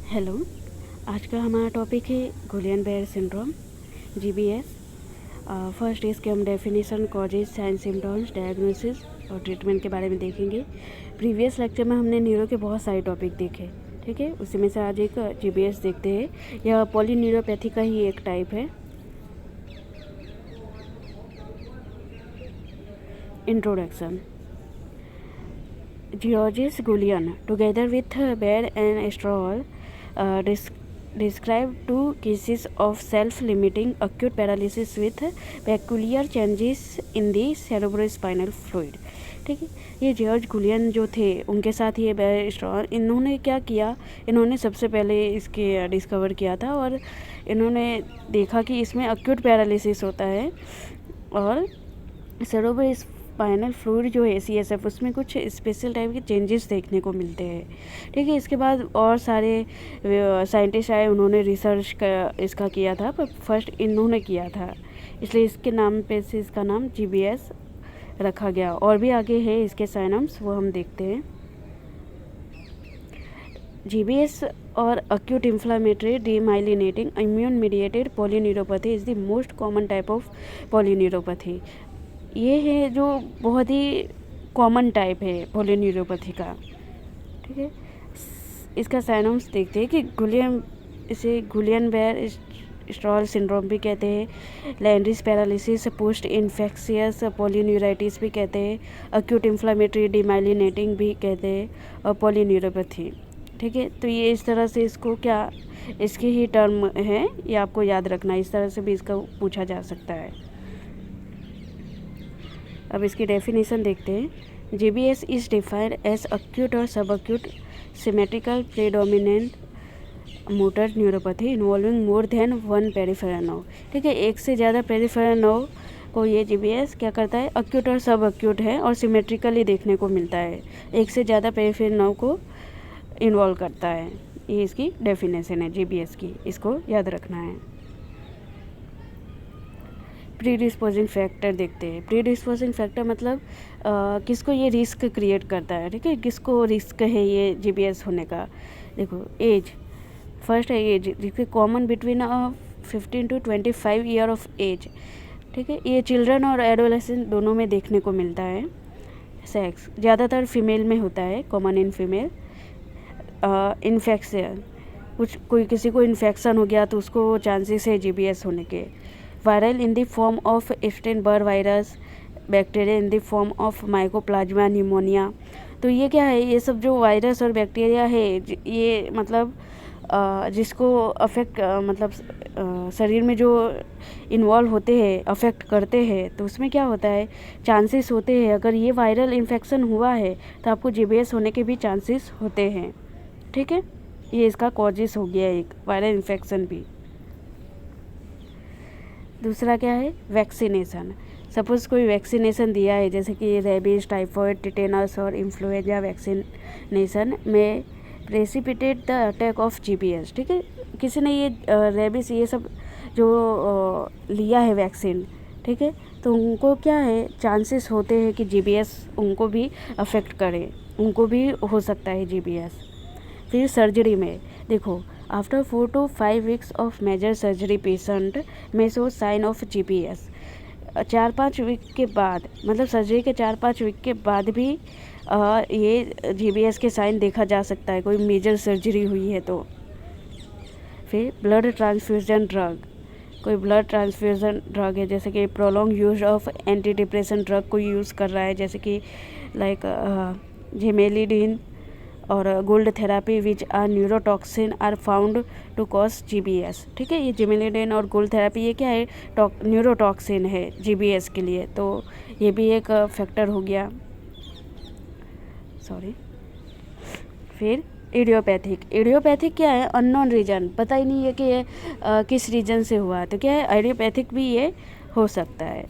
Hello. आज का हमारा टॉपिक है गुलियन-बेयर सिंड्रोम, जीबीएस। फर्स्ट इसके हम definition, causes, sign, symptoms, diagnosis और ट्रीटमेंट के बारे में देखेंगे। प्रीवियस लेक्चर में हमने न्यूरो के बहुत सारे टॉपिक देखे, ठीक है। उसी में से आज एक जीबीएस देखते हैं। यह पॉलीन्यूरोपैथी का ही एक टाइप है। Introduction. Georges Gullion, together with Baer and Stroll, described two cases of self-limiting acute paralysis with peculiar changes in the cerebrospinal fluid. ठीक है, ये जॉर्ज गुलियन जो थे उनके साथ ये बेयर स्ट्रॉल, इन्होंने क्या किया, इन्होंने सबसे पहले इसके डिस्कवर किया था और इन्होंने देखा कि इसमें अक्यूट पैरालिसिस होता है और सेरेब्रोस्पाइनल फ्लूइड जो है CSF, उसमें कुछ स्पेशल टाइप के चेंजेस देखने को मिलते हैं। ठीक है, इसके बाद और सारे साइंटिस्ट आए, उन्होंने रिसर्च इसका किया था, पर फर्स्ट इन्होंने किया था, इसलिए इसके नाम पे से इसका नाम GBS रखा गया। और भी आगे है इसके साइनम्स, वो हम देखते हैं। GBS और acute inflammatory demyelinating immune mediated polyneuropathy is the most common type of polyneuropathy। ये है जो बहुत ही कॉमन टाइप है पॉलीन्यूरोपैथी का। ठीक है, इसका साइनम्स देखते हैं कि इसे गुलियन-बेयर स्ट्रॉल सिंड्रोम भी कहते हैं, लैंड्रिस पैरालिसिस, पोस्ट इन्फेक्शियस पॉलीन्यूराइटिस भी कहते हैं, अक्यूट इन्फ्लामेटरी डीमाइलिनेटिंग भी कहते हैं, और पॉलीन्यूरोपैथी। ठीक है, तो ये इस तरह से इसको क्या, इसके ही टर्म है, ये आपको याद रखना, इस तरह से भी इसका पूछा जा सकता है। अब इसकी डेफिनेशन देखते हैं। GBS is defined as acute और sub acute symmetrical predominant motor neuropathy involving more than one peripheral nerve. ठीक है, एक से ज़्यादा पेरिफेरल नर्व को ये GBS क्या करता है, अक्यूट और सब अक्यूट है और सिमेट्रिकली देखने को मिलता है, एक से ज़्यादा पेरिफेरल नर्व को इन्वॉल्व करता है। ये इसकी डेफिनेशन है GBS की, इसको याद रखना है। प्रीडिस्पोजिंग फैक्टर देखते हैं। प्रीडिस्पोजिंग फैक्टर मतलब किसको ये रिस्क क्रिएट करता है। ठीक है, किसको रिस्क है ये GBS होने का। देखो, एज फर्स्ट है, एज जिसके common between 15 to 25 year of age. ठीक है, ये चिल्ड्रन और एडोलेसेंट दोनों में देखने को मिलता है। सेक्स ज़्यादातर फीमेल में होता है, कॉमन इन फीमेल। इन्फेक्शन, किसी को इन्फेक्शन हो गया तो उसको चांसेस है GBS होने के। Viral in the form of Epstein Barr virus, bacteria in the form of mycoplasma pneumonia. तो ये क्या है, ये सब जो वायरस और बैक्टीरिया है, ये मतलब जिसको अफेक्ट मतलब शरीर में जो इन्वॉल्व होते हैं, अफेक्ट करते हैं, तो उसमें क्या होता है, चांसेस होते हैं, अगर ये वायरल इन्फेक्शन हुआ है तो आपको GBS होने के भी चांसेस होते हैं। ठीक है, ये इसका कॉजेस हो गया एक, वायरल इन्फेक्शन भी। दूसरा क्या है, वैक्सीनेशन। सपोज़ कोई वैक्सीनेशन दिया है, जैसे कि रेबीज, टाइफॉइड, टिटेनस और इन्फ्लुएंजा वैक्सीनेशन में precipitate the attack of GBS। ठीक है, किसी ने ये रेबीज ये सब जो लिया है वैक्सीन, ठीक है, तो उनको क्या है, चांसेस होते हैं कि GBS उनको भी अफेक्ट करे, उनको भी हो सकता है GBS। फिर सर्जरी में देखो, after 4 to 5 weeks of major surgery patient में show sign of GBS। 4-5 week के बाद, मतलब सर्जरी के 4-5 वीक के बाद भी ये GBS के साइन देखा जा सकता है, कोई मेजर सर्जरी हुई है तो। फिर ब्लड ट्रांसफ्यूजन ड्रग, कोई ब्लड ट्रांसफ्यूजन ड्रग है, जैसे कि prolong use of anti depression drug कोई यूज़ कर रहा है, जैसे कि लाइक जिमेलिडिन और gold therapy which are neurotoxin are found to cause GBS। ठीक है, ये जिमेलिडिन और गोल्ड थेरापी ये क्या है, न्यूरोटॉक्सिन है GBS के लिए, तो ये भी एक फैक्टर हो गया। सॉरी। फिर इडियोपैथिक क्या है, अननोन रीजन, पता ही नहीं है कि ये किस रीजन से हुआ है, तो क्या है, आइडियोपैथिक भी ये हो सकता है,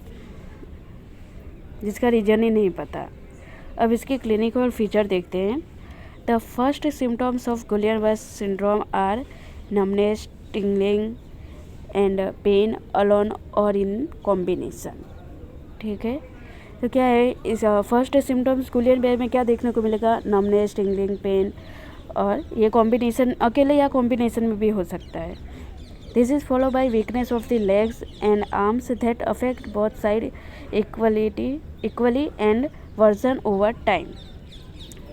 जिसका रीजन ही नहीं पता। अब इसके क्लिनिकल फीचर देखते हैं। The first symptoms of Guillain-Barré syndrome are numbness, tingling and pain alone or in combination। ठीक है, तो क्या है, इस फर्स्ट सिम्टम्स गुलियन-बेयर में क्या देखने को मिलेगा, नमनेस, टिंगलिंग, पेन और ये कॉम्बिनेशन अकेले या कॉम्बिनेशन में भी हो सकता है। This is follow by weakness of the legs and arms that affect both side equally and version over time.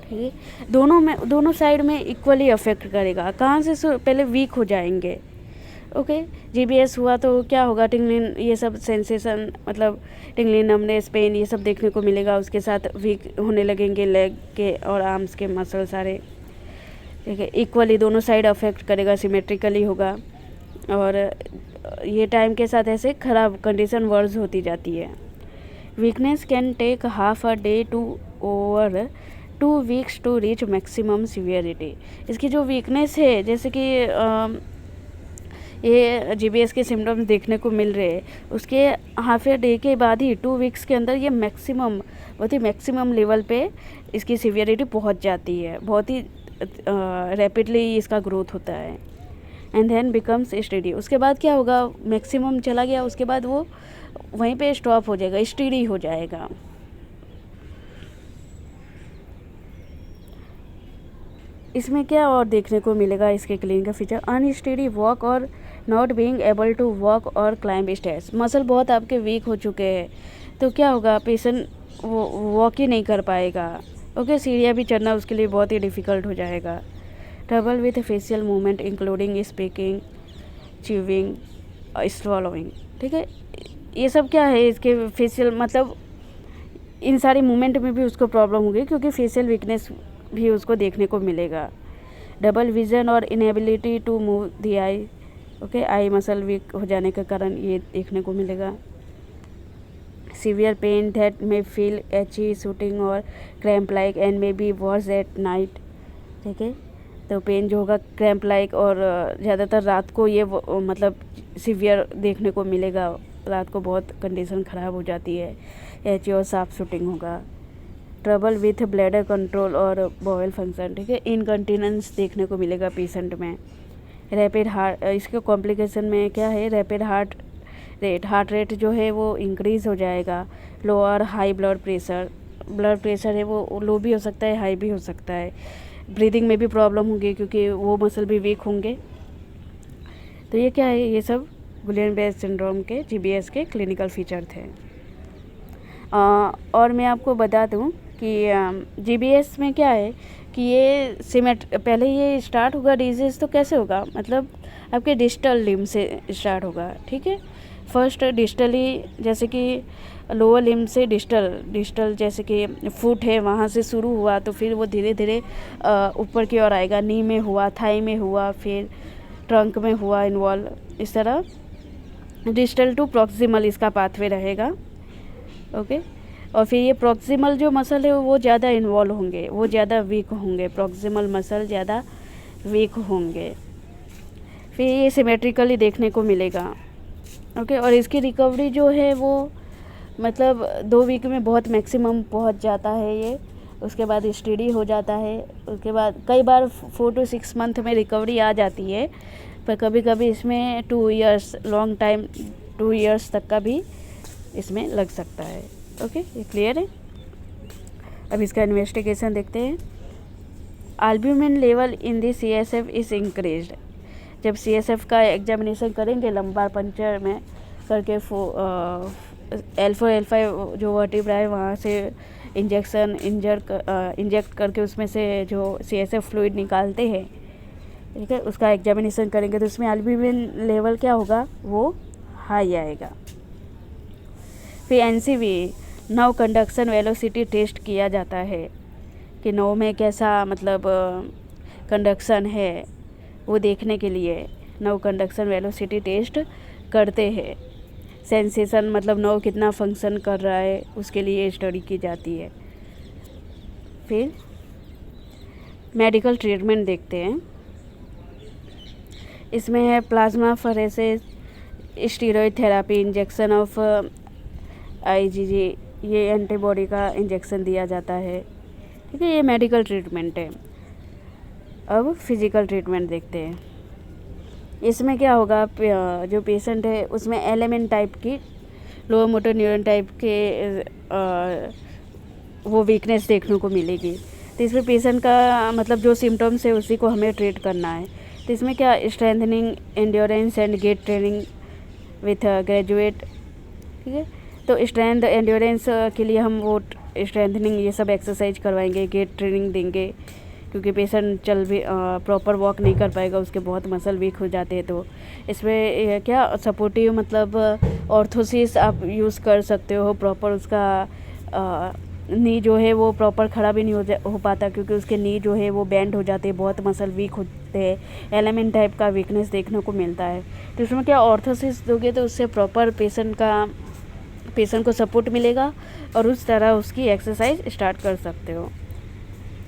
ठीक है, दोनों साइड में इक्वली अफेक्ट करेगा। कहाँ से पहले वीक हो जाएंगे। ओके, जीबीएस हुआ तो क्या होगा, टिंगलिंग ये सब सेंसेशन मतलब टिंगलिंग, नमनेस, पेन ये सब देखने को मिलेगा। उसके साथ वीक होने लगेंगे लेग के और आर्म्स के मसल सारे। ठीक है, इक्वली दोनों साइड अफेक्ट करेगा, सिमेट्रिकली होगा। और ये टाइम के साथ ऐसे ख़राब कंडीशन वर्स होती जाती है। Weakness can take half a day to over 2 weeks to reach maximum severity. इसकी जो वीकनेस है, जैसे कि ये जीबीएस के सिम्टम्स देखने को मिल रहे हैं, उसके हाफ ए डे के बाद ही 2 वीक्स के अंदर ये बहुत ही मैक्सिमम लेवल पे इसकी सीवियरिटी पहुंच जाती है। बहुत ही रैपिडली इसका ग्रोथ होता है। And then becomes steady. उसके बाद क्या होगा, मैक्सिमम चला गया, उसके बाद वो वहीं पे स्टॉप हो जाएगा, स्टेडी हो जाएगा। इसमें क्या और देखने को मिलेगा इसके क्लिनिकल फीचर, अनस्टेडी वॉक और not being able to walk और क्लाइंब स्टेयर्स। मसल बहुत आपके वीक हो चुके हैं तो क्या होगा, पेशेंट वो वॉक ही नहीं कर पाएगा। ओके, सीढ़ियाँ भी चढ़ना उसके लिए बहुत ही डिफ़िकल्ट हो जाएगा। Trouble with facial movement including speaking, chewing, swallowing. ठीक है, ये सब क्या है, इसके फेशियल मतलब इन सारी मूवमेंट में भी उसको प्रॉब्लम होगी क्योंकि फेशियल वीकनेस भी उसको देखने को मिलेगा। डबल विजन और inability to move the eye. Okay, eye muscle weak हो जाने के कारण ये देखने को मिलेगा। Severe pain that may feel achy, shooting और cramp like and may be worse at night. ठीक है, तो पेन जो होगा क्रैम्प लाइक और ज़्यादातर रात को ये मतलब सीवियर देखने को मिलेगा। रात को बहुत कंडीशन ख़राब हो जाती है, एची और साफ शूटिंग होगा। ट्रबल विथ ब्लैडर कंट्रोल और बॉयल फंक्शन। ठीक है, इनकंटिनेंस देखने को मिलेगा पेशेंट में। रैपिड हार्ट, इसके कॉम्प्लिकेशन में क्या है, रैपिड हार्ट रेट जो है वो इंक्रीज़ हो जाएगा। लो और हाई ब्लड प्रेशर है वो लो भी हो सकता है, हाई भी हो सकता है। ब्रीदिंग में भी प्रॉब्लम होगी क्योंकि वो मसल भी वीक होंगे। तो ये क्या है, ये सब गुइलेन-बेरे सिंड्रोम के जीबीएस के क्लिनिकल फीचर थे। और मैं आपको बता दूं कि जीबीएस में क्या है कि ये पहले ये स्टार्ट होगा डिजीज़ तो कैसे होगा, मतलब आपके डिस्टल लिम्ब से स्टार्ट होगा। ठीक है, फर्स्ट डिस्टली, जैसे कि लोअर लिम्ब से डिस्टल जैसे कि फुट है वहाँ से शुरू हुआ तो फिर वो धीरे धीरे ऊपर की ओर आएगा। नी में हुआ, थाई में हुआ, फिर ट्रंक में हुआ इन्वॉल्व। इस तरह डिस्टल टू प्रॉक्सिमल इसका पाथवे रहेगा। ओके, और फिर ये प्रॉक्सिमल जो मसल है वो ज़्यादा इन्वॉल्व होंगे, वो ज़्यादा वीक होंगे, प्रॉक्सिमल मसल ज़्यादा वीक होंगे। फिर ये सिमेट्रिकली देखने को मिलेगा। ओके, और इसकी रिकवरी जो है वो मतलब 2 वीक में बहुत मैक्सिमम पहुंच जाता है ये। उसके बाद स्टेडी हो जाता है। उसके बाद कई बार 4 to 6 मंथ में रिकवरी आ जाती है, पर कभी कभी इसमें 2 इयर्स, लॉन्ग टाइम 2 इयर्स तक का भी इसमें लग सकता है। ओके, ये क्लियर है। अब इसका इन्वेस्टिगेशन देखते हैं। Albumin level in the CSF is increased. जब CSF का एग्जामिनेशन करेंगे लंबार पंक्चर में करके L4 L5 जो वर्टिब्रा है वहाँ से इंजेक्ट करके उसमें से जो CSF फ्लूइड निकालते हैं, ठीक है, उसका एग्जामिनेशन करेंगे तो उसमें एल्ब्यूमिन लेवल क्या होगा, वो हाई आएगा। फिर NCV, nerve conduction velocity test किया जाता है कि नर्व में कैसा मतलब कंडक्शन है, वो देखने के लिए नर्व कंडक्शन वेलोसिटी टेस्ट करते हैं। सेंसेशन मतलब नर्व कितना फंक्शन कर रहा है उसके लिए स्टडी की जाती है। फिर मेडिकल ट्रीटमेंट देखते हैं। इसमें है plasmapheresis, steroid therapy, injection of IgG, ये एंटीबॉडी का इंजेक्शन दिया जाता है। ठीक है, ये मेडिकल ट्रीटमेंट है। अब फिज़िकल ट्रीटमेंट देखते हैं। इसमें क्या होगा, जो पेशेंट है उसमें LMN टाइप की, लोअर मोटर न्यूरॉन टाइप के वो वीकनेस देखने को मिलेगी। तो तो इसमें पेशेंट का मतलब जो सिम्टम्स है उसी को हमें ट्रीट करना है। तो इसमें क्या strengthening endurance and gait training with graduate, ठीक है। तो स्ट्रेंथ एंड्योरेंस के लिए हम वो स्ट्रेंथनिंग ये सब एक्सरसाइज करवाएंगे, गेट ट्रेनिंग देंगे, क्योंकि पेशेंट चल भी प्रॉपर वॉक नहीं कर पाएगा, उसके बहुत मसल वीक हो जाते हैं। तो इसमें क्या सपोर्टिव मतलब ऑर्थोसिस आप यूज़ कर सकते हो। प्रॉपर उसका नी जो है वो प्रॉपर खड़ा भी नहीं हो पाता, क्योंकि उसके नी जो है वो बेंड हो जाते हैं, बहुत मसल वीक होते हैं, एलिमेंट टाइप का वीकनेस देखने को मिलता है। तो इसमें क्या ऑर्थोसिस दोगे तो उससे प्रॉपर पेशेंट को सपोर्ट मिलेगा और उस तरह उसकी एक्सरसाइज स्टार्ट कर सकते हो।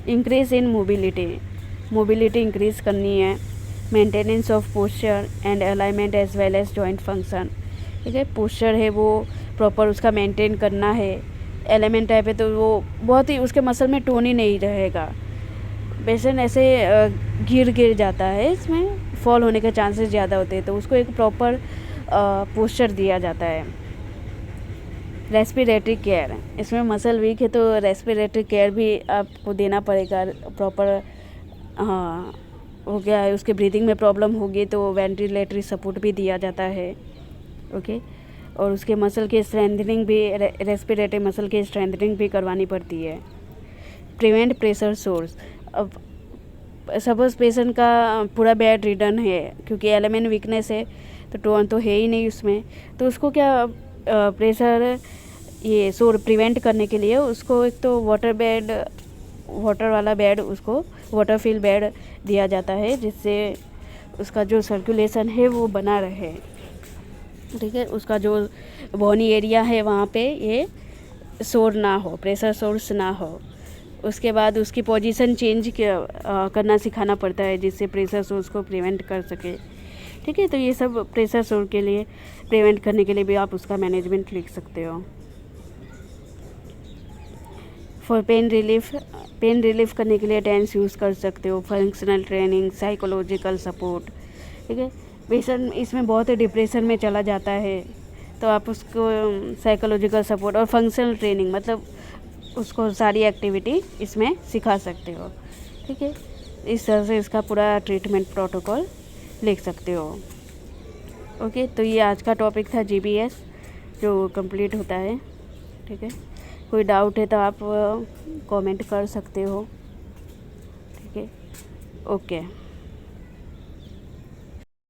इंक्रीज इन मोबिलिटी इंक्रीज़ करनी है। Maintenance of posture and alignment as well as joint function, ठीक है। पोस्चर है वो प्रॉपर उसका मेंटेन करना है। एलिमेंट टाइप है तो वो बहुत ही उसके मसल में टोन ही नहीं रहेगा। पेशेंट ऐसे गिर जाता है, इसमें फॉल होने के चांसेस ज़्यादा होते हैं, तो उसको एक प्रॉपर पोस्चर दिया जाता है। रेस्पिरेटरी केयर, इसमें मसल वीक है तो रेस्पिरेटरी केयर भी आपको देना पड़ेगा प्रॉपर। हाँ, हो गया है उसके ब्रीदिंग में प्रॉब्लम होगी तो वेंटिलेटरी सपोर्ट भी दिया जाता है, ओके। और उसके मसल के स्ट्रेंथनिंग भी, रेस्पिरेटरी मसल की स्ट्रेंथनिंग भी करवानी पड़ती है। प्रिवेंट प्रेशर सोर्स, अब सपोज पेशेंट का पूरा बेड रिडन है, क्योंकि एलिमेंट वीकनेस है तो टोन तो है ही नहीं उसमें, तो उसको क्या प्रेशर ये शोर प्रिवेंट करने के लिए उसको एक तो वाटर वाला बेड, उसको वाटर फिल बेड दिया जाता है, जिससे उसका जो सर्कुलेशन है वो बना रहे, ठीक है। उसका जो बोनी एरिया है वहाँ पे ये शोर ना हो, प्रेशर सोर्स ना हो। उसके बाद उसकी पोजीशन चेंज करना सिखाना पड़ता है, जिससे प्रेशर सोर्स को प्रिवेंट कर सके, ठीक है। तो ये सब प्रेशर सोर्स के लिए प्रिवेंट करने के लिए भी आप उसका मैनेजमेंट लिख सकते हो। फॉर पेन रिलीफ करने के लिए टेंस यूज़ कर सकते हो। फंक्शनल ट्रेनिंग, साइकोलॉजिकल सपोर्ट, ठीक है। पेशेंट इसमें बहुत ही डिप्रेशन में चला जाता है तो आप उसको साइकोलॉजिकल सपोर्ट और फंक्शनल ट्रेनिंग मतलब उसको सारी एक्टिविटी इसमें सिखा सकते हो, ठीक है। इस तरह से इसका पूरा ट्रीटमेंट प्रोटोकॉल लिख सकते हो, ओके। तो ये आज का टॉपिक था GBS जो कंप्लीट होता है, ठीक है। कोई डाउट है तो आप कमेंट कर सकते हो, ठीक है, ओके।